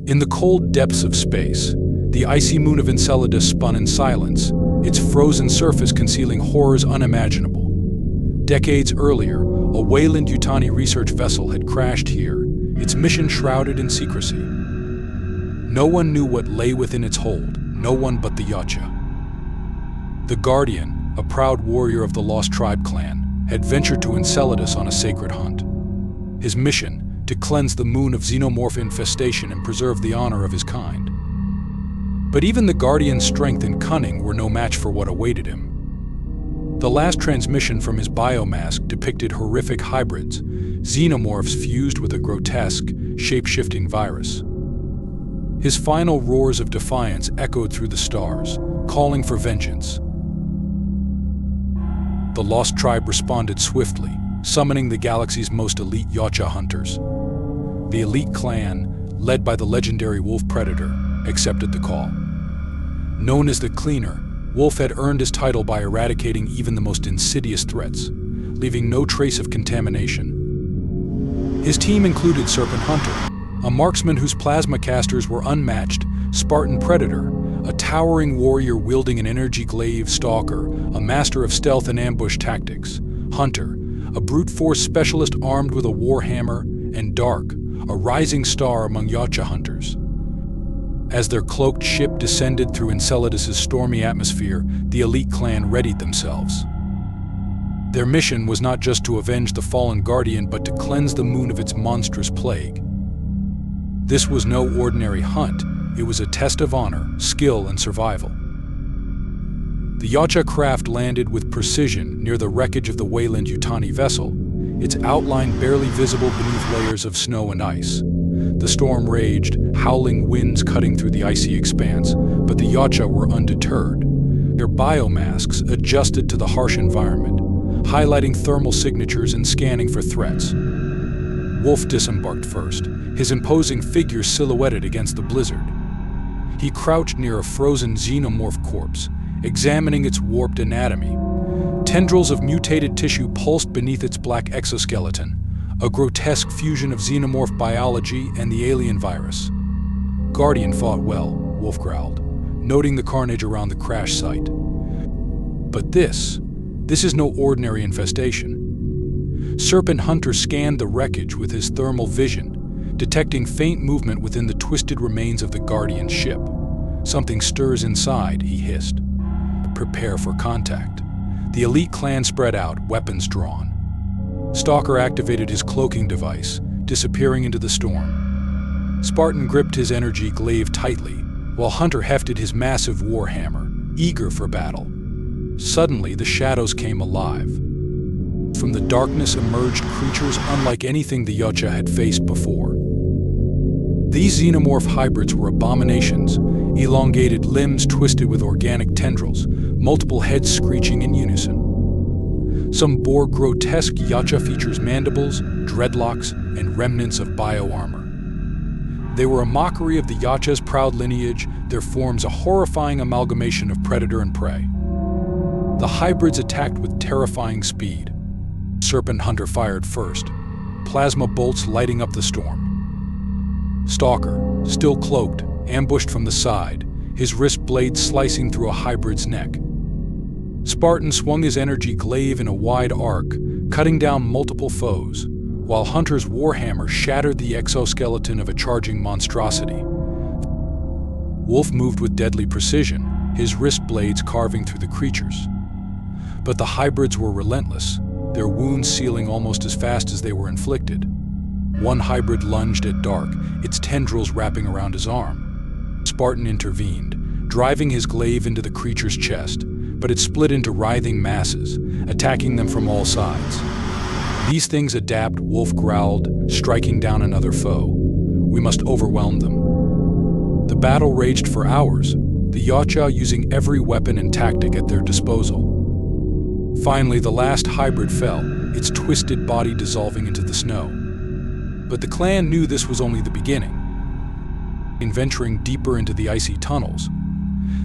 In the cold depths of space, the icy moon of Enceladus spun in silence, its frozen surface concealing horrors unimaginable. Decades earlier, a Weyland-Yutani research vessel had crashed here, its mission shrouded in secrecy. No one knew what lay within its hold, no one but the Yautja. The Guardian, a proud warrior of the Lost Tribe clan, had ventured to Enceladus on a sacred hunt. His mission, to cleanse the moon of xenomorph infestation and preserve the honor of his kind. But even the Guardian's strength and cunning were no match for what awaited him. The last transmission from his biomask depicted horrific hybrids, xenomorphs fused with a grotesque, shape-shifting virus. His final roars of defiance echoed through the stars, calling for vengeance. The Lost Tribe responded swiftly, summoning the galaxy's most elite Yautja hunters. The elite clan, led by the legendary wolf predator, accepted the call. Known as the Cleaner, Wolf had earned his title by eradicating even the most insidious threats, leaving no trace of contamination. His team included Serpent Hunter, a marksman whose plasma casters were unmatched, Spartan Predator, a towering warrior wielding an energy glaive Stalker, a master of stealth and ambush tactics, Hunter, a brute force specialist armed with a warhammer, and Dark, a rising star among Yautja hunters. As their cloaked ship descended through Enceladus' stormy atmosphere, the elite clan readied themselves. Their mission was not just to avenge the fallen Guardian, but to cleanse the moon of its monstrous plague. This was no ordinary hunt, it was a test of honor, skill, and survival. The Yautja craft landed with precision near the wreckage of the Weyland-Yutani vessel, its outline barely visible beneath layers of snow and ice. The storm raged, howling winds cutting through the icy expanse, but the Yautja were undeterred. Their biomasks adjusted to the harsh environment, highlighting thermal signatures and scanning for threats. Wolf disembarked first, his imposing figure silhouetted against the blizzard. He crouched near a frozen xenomorph corpse, examining its warped anatomy. Tendrils of mutated tissue pulsed beneath its black exoskeleton, a grotesque fusion of xenomorph biology and the alien virus. Guardian fought well, Wolf growled, noting the carnage around the crash site. But this is no ordinary infestation. Serpent Hunter scanned the wreckage with his thermal vision, detecting faint movement within the twisted remains of the Guardian's ship. Something stirs inside, he hissed. Prepare for contact. The elite clan spread out, weapons drawn. Stalker activated his cloaking device, disappearing into the storm. Spartan gripped his energy glaive tightly, while Hunter hefted his massive warhammer, eager for battle. Suddenly, the shadows came alive. From the darkness emerged creatures unlike anything the Yautja had faced before. These xenomorph hybrids were abominations, elongated limbs twisted with organic tendrils, multiple heads screeching in unison. Some bore grotesque Yautja features, mandibles, dreadlocks, and remnants of bio-armor. They were a mockery of the Yautja's proud lineage, their forms a horrifying amalgamation of predator and prey. The hybrids attacked with terrifying speed. Serpent Hunter fired first, plasma bolts lighting up the storm. Stalker, still cloaked, ambushed from the side, his wrist blade slicing through a hybrid's neck. Spartan swung his energy glaive in a wide arc, cutting down multiple foes, while Hunter's warhammer shattered the exoskeleton of a charging monstrosity. Wolf moved with deadly precision, his wrist blades carving through the creatures. But the hybrids were relentless, their wounds sealing almost as fast as they were inflicted. One hybrid lunged at Dark, its tendrils wrapping around his arm. Spartan intervened, driving his glaive into the creature's chest, but it split into writhing masses, attacking them from all sides. These things adapt, Wolf growled, striking down another foe. We must overwhelm them. The battle raged for hours, the Yautja using every weapon and tactic at their disposal. Finally, the last hybrid fell, its twisted body dissolving into the snow. But the clan knew this was only the beginning. In venturing deeper into the icy tunnels,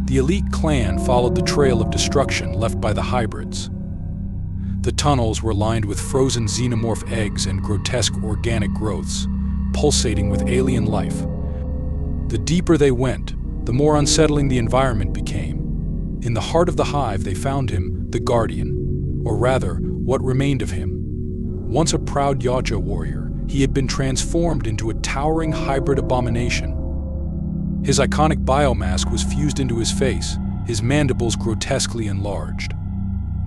the elite clan followed the trail of destruction left by the hybrids. The tunnels were lined with frozen xenomorph eggs and grotesque organic growths, pulsating with alien life. The deeper they went, the more unsettling the environment became. In the heart of the hive, they found him, the Guardian, or rather, what remained of him. Once a proud Yautja warrior, he had been transformed into a towering hybrid abomination. His iconic biomask was fused into his face, his mandibles grotesquely enlarged.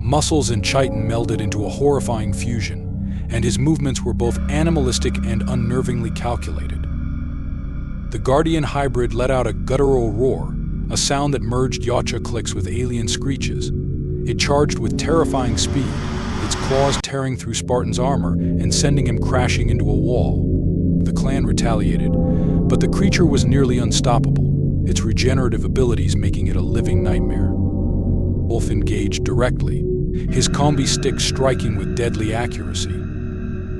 Muscles and chitin melded into a horrifying fusion, and his movements were both animalistic and unnervingly calculated. The Guardian hybrid let out a guttural roar, a sound that merged Yautja clicks with alien screeches. It charged with terrifying speed, its claws tearing through Spartan's armor and sending him crashing into a wall. The clan retaliated, but the creature was nearly unstoppable, its regenerative abilities making it a living nightmare. Wolf engaged directly, his combi stick striking with deadly accuracy.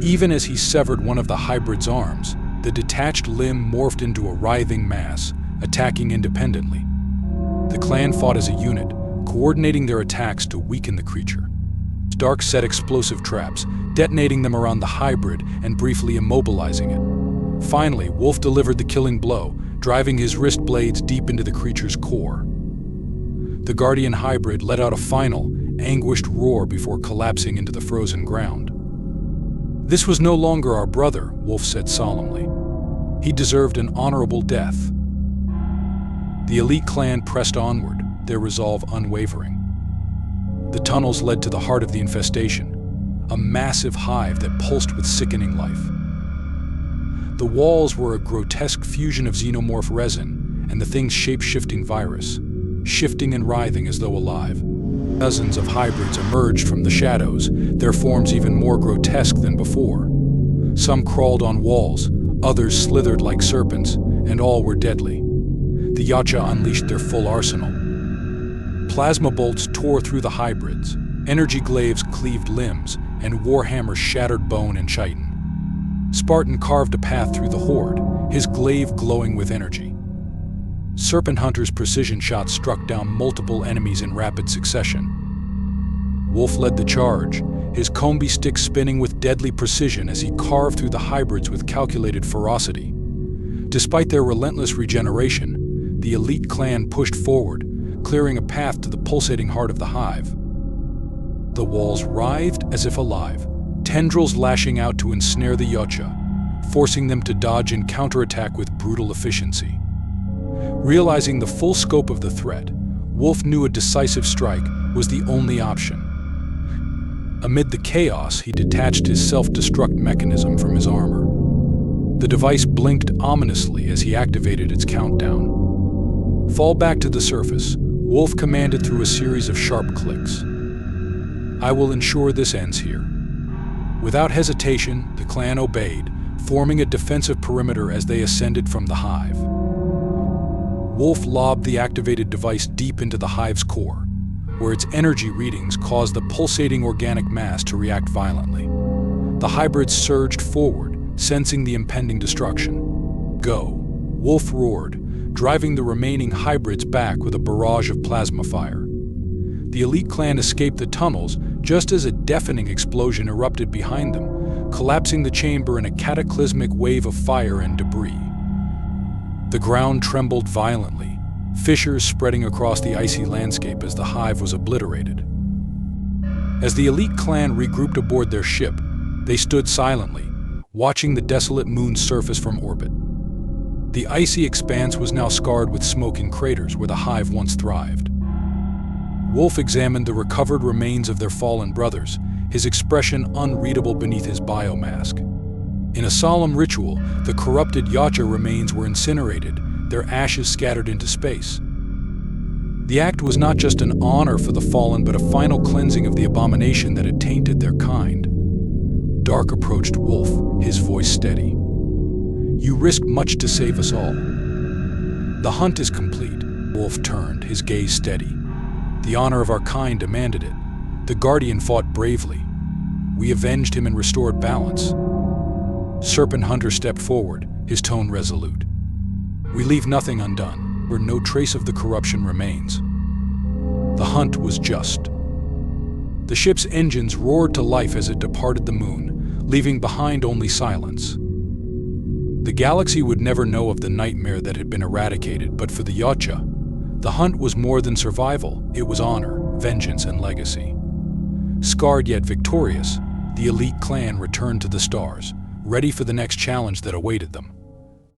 Even as he severed one of the hybrid's arms, the detached limb morphed into a writhing mass, attacking independently. The clan fought as a unit, coordinating their attacks to weaken the creature. Dark set explosive traps, detonating them around the hybrid and briefly immobilizing it. Finally, Wolf delivered the killing blow, driving his wrist blades deep into the creature's core. The Guardian hybrid let out a final, anguished roar before collapsing into the frozen ground. "This was no longer our brother," Wolf said solemnly. "He deserved an honorable death." The elite clan pressed onward, their resolve unwavering. The tunnels led to the heart of the infestation, a massive hive that pulsed with sickening life. The walls were a grotesque fusion of xenomorph resin and the thing's shape-shifting virus, shifting and writhing as though alive. Dozens of hybrids emerged from the shadows, their forms even more grotesque than before. Some crawled on walls, others slithered like serpents, and all were deadly. The Yautja unleashed their full arsenal. Plasma bolts tore through the hybrids, energy glaives cleaved limbs, and warhammers shattered bone and chitin. Spartan carved a path through the horde, his glaive glowing with energy. Serpent Hunter's precision shots struck down multiple enemies in rapid succession. Wolf led the charge, his combi stick spinning with deadly precision as he carved through the hybrids with calculated ferocity. Despite their relentless regeneration, the elite clan pushed forward, clearing a path to the pulsating heart of the hive. The walls writhed as if alive, tendrils lashing out to ensnare the Yautja, forcing them to dodge and counterattack with brutal efficiency. Realizing the full scope of the threat, Wolf knew a decisive strike was the only option. Amid the chaos, he detached his self-destruct mechanism from his armor. The device blinked ominously as he activated its countdown. "Fall back to the surface," Wolf commanded through a series of sharp clicks. "I will ensure this ends here." Without hesitation, the clan obeyed, forming a defensive perimeter as they ascended from the hive. Wolf lobbed the activated device deep into the hive's core, where its energy readings caused the pulsating organic mass to react violently. The hybrids surged forward, sensing the impending destruction. "Go," Wolf roared, driving the remaining hybrids back with a barrage of plasma fire. The elite clan escaped the tunnels just as a deafening explosion erupted behind them, collapsing the chamber in a cataclysmic wave of fire and debris. The ground trembled violently, fissures spreading across the icy landscape as the hive was obliterated. As the elite clan regrouped aboard their ship, they stood silently, watching the desolate moon's surface from orbit. The icy expanse was now scarred with smoking craters where the hive once thrived. Wolf examined the recovered remains of their fallen brothers, his expression unreadable beneath his biomask. In a solemn ritual, the corrupted Yautja remains were incinerated, their ashes scattered into space. The act was not just an honor for the fallen, but a final cleansing of the abomination that had tainted their kind. Dark approached Wolf, his voice steady. "You risked much to save us all." "The hunt is complete." Wolf turned, his gaze steady. "The honor of our kind demanded it. The Guardian fought bravely. We avenged him and restored balance." Serpent Hunter stepped forward, his tone resolute. "We leave nothing undone, where no trace of the corruption remains." The hunt was just. The ship's engines roared to life as it departed the moon, leaving behind only silence. The galaxy would never know of the nightmare that had been eradicated, but for the Yautja, the hunt was more than survival. It was honor, vengeance, and legacy. Scarred yet victorious, the elite clan returned to the stars, ready for the next challenge that awaited them.